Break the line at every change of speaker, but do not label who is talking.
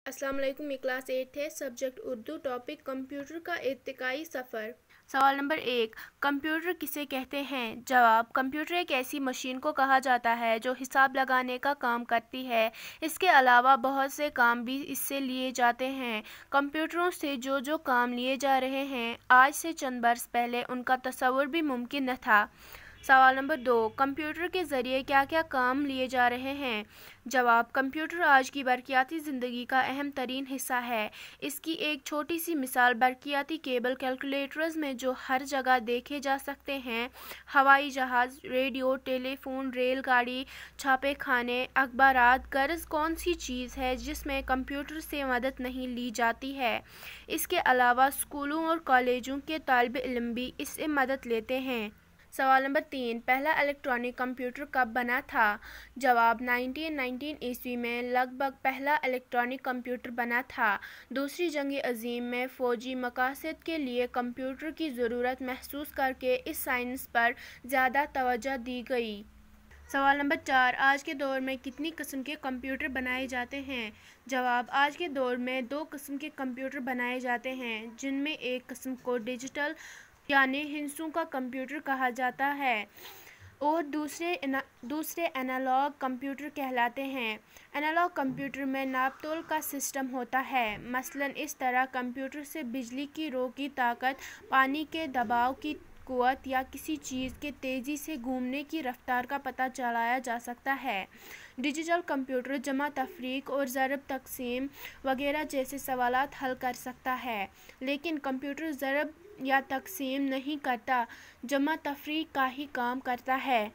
السلام علیکم، یہ کلاس 8 ہے۔ سبجیکٹ اردو، ٹاپک کمپیوٹر کا ارتقائی سفر۔ سوال نمبر 1، کمپیوٹر کسے کہتے ہیں؟ جواب، کمپیوٹر ایک ایسی مشین کو کہا جاتا ہے جو حساب لگانے کا کام کرتی ہے۔ اس کے علاوہ بہت سے کام بھی اس سے لیے جاتے ہیں۔ کمپیوٹروں سے جو کام لیے جا رہے ہیں، آج سے چند برس پہلے ان کا تصور بھی ممکن نہ تھا۔ سوال نمبر 2، کمپیوٹر کے ذریعے کیا کیا کام لیے جا رہے ہیں؟ جواب، کمپیوٹر آج کی برقیاتی زندگی کا اہم ترین حصہ ہے۔ اس کی ایک چھوٹی سی مثال برقیاتی کیبل کیلکولیٹرز میں جو ہر جگہ دیکھے جا سکتے ہیں، ہوائی جہاز، ریڈیو، ٹیلی فون، ریل گاڑی، چھاپے خانے، اخبارات۔ غرض کون سی چیز ہے جس میں کمپیوٹر سے مدد نہیں لی جاتی ہے؟ اس کے علاوہ اسکولوں اور کالجوں کے طالب علم بھی اس سے مدد لیتے ہیں۔ سوال نمبر 3، پہلا الیکٹرانک کمپیوٹر کب بنا تھا؟ جواب، 1919 عیسوی میں لگ بھگ پہلا الیکٹرانک کمپیوٹر بنا تھا۔ دوسری جنگ عظیم میں فوجی مقاصد کے لیے کمپیوٹر کی ضرورت محسوس کرکے اس سائنس پر زیادہ توجہ دی گئی۔ سوال نمبر 4، آج کے دور میں کتنی قسم کے کمپیوٹر بنائے جاتے ہیں؟ جواب، آج کے دور میں 2 قسم کے کمپیوٹر بنائے جاتے ہیں، جن میں ایک قسم کو ڈیجیٹل یعنی ہندسوں کا کمپیوٹر کہا جاتا ہے اور دوسرے اینالاگ کمپیوٹر کہلاتے ہیں۔ اینالاگ کمپیوٹر میں ناپ تول کا سسٹم ہوتا ہے۔ مثلاً اس طرح کمپیوٹر سے بجلی کی رو کی طاقت، پانی کے دباؤ کی قوت یا کسی چیز کے تیزی سے گھومنے کی رفتار کا پتہ چلایا جا سکتا ہے۔ ڈیجیٹل کمپیوٹر جمع تفریق اور ضرب تقسیم وغیرہ جیسے سوالات حل کر سکتا ہے، لیکن کمپیوٹر ضرب یا تقسیم نہیں کرتا، جمع تفریق کا ہی کام کرتا ہے۔